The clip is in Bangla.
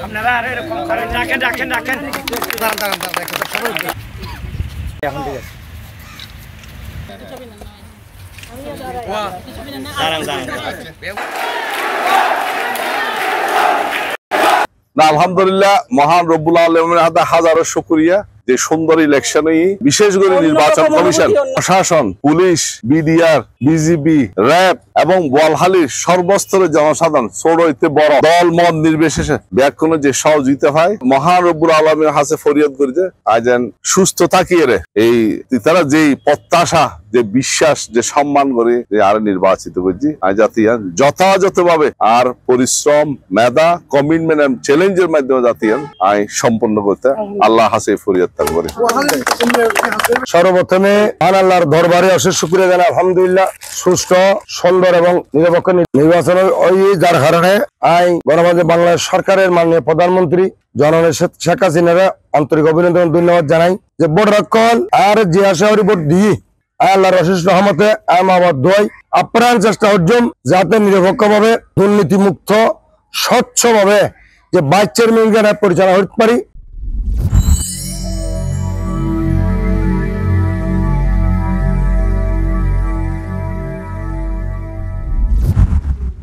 আপনারা এরকম করেন, ডাকেন ডাকেন ডাকেন এখন ঠিক আছে। আলহামদুলিল্লাহ, মহান রব্বুল আলামিনের হাতে হাজারো শুকরিয়া যে সুন্দর ইলেকশনে বিশেষ করে নির্বাচন কমিশন, প্রশাসন, পুলিশ, বিডিআর, বিজিবি, র্যাব এবং বলহালির সর্বস্তরের জনসাধারণ ছোট হইতে বড় দল মত নির্বিশেষে ব্যাকুল যে সহযোগিতা হয়, মহান রব্বুল আলামিনের হাতে ফরিয়াদ করি যে আইজান সুস্থ থাকিয়ে রে এই তারা যেই প্রত্যাশা, যে বিশ্বাস, যে সম্মান করে যে আর নির্বাচিত করছি আজ জাতীয় যথাযথভাবে আর পরিশ্রম, মেধা, কমিটমেন্ট এবং চ্যালেঞ্জের মাধ্যমে জাতীয় আই সম্পন্ন করতে আল্লাহ হাসে ফরিয়াদ করি। সর্বপ্রথমে মহান আল্লাহর দরবারে অশেষ শুকরিয়া জানাই। আলহামদুলিল্লাহ, সুষ্ঠু, সুন্দর এবং নিরপেক্ষ নির্বাচন যার কারণে গণমাধ্যমে বাংলাদেশ সরকারের মাননীয় প্রধানমন্ত্রী জননেত্রী শেখ হাসিনার আন্তরিক অভিনন্দন, ধন্যবাদ জানাই যে ভোট রক্ষণ আর যে আশাহরি ভোট দিয়ে আল্লাহর অশেষ রহমতে আমার দোয়াই আপ্রাণ চেষ্টা অর্জন যাতে নিরপেক্ষভাবে দুর্নীতিমুক্ত স্বচ্ছভাবে যে ভাইস চেয়ারম্যান পরিচালনা করতে পারি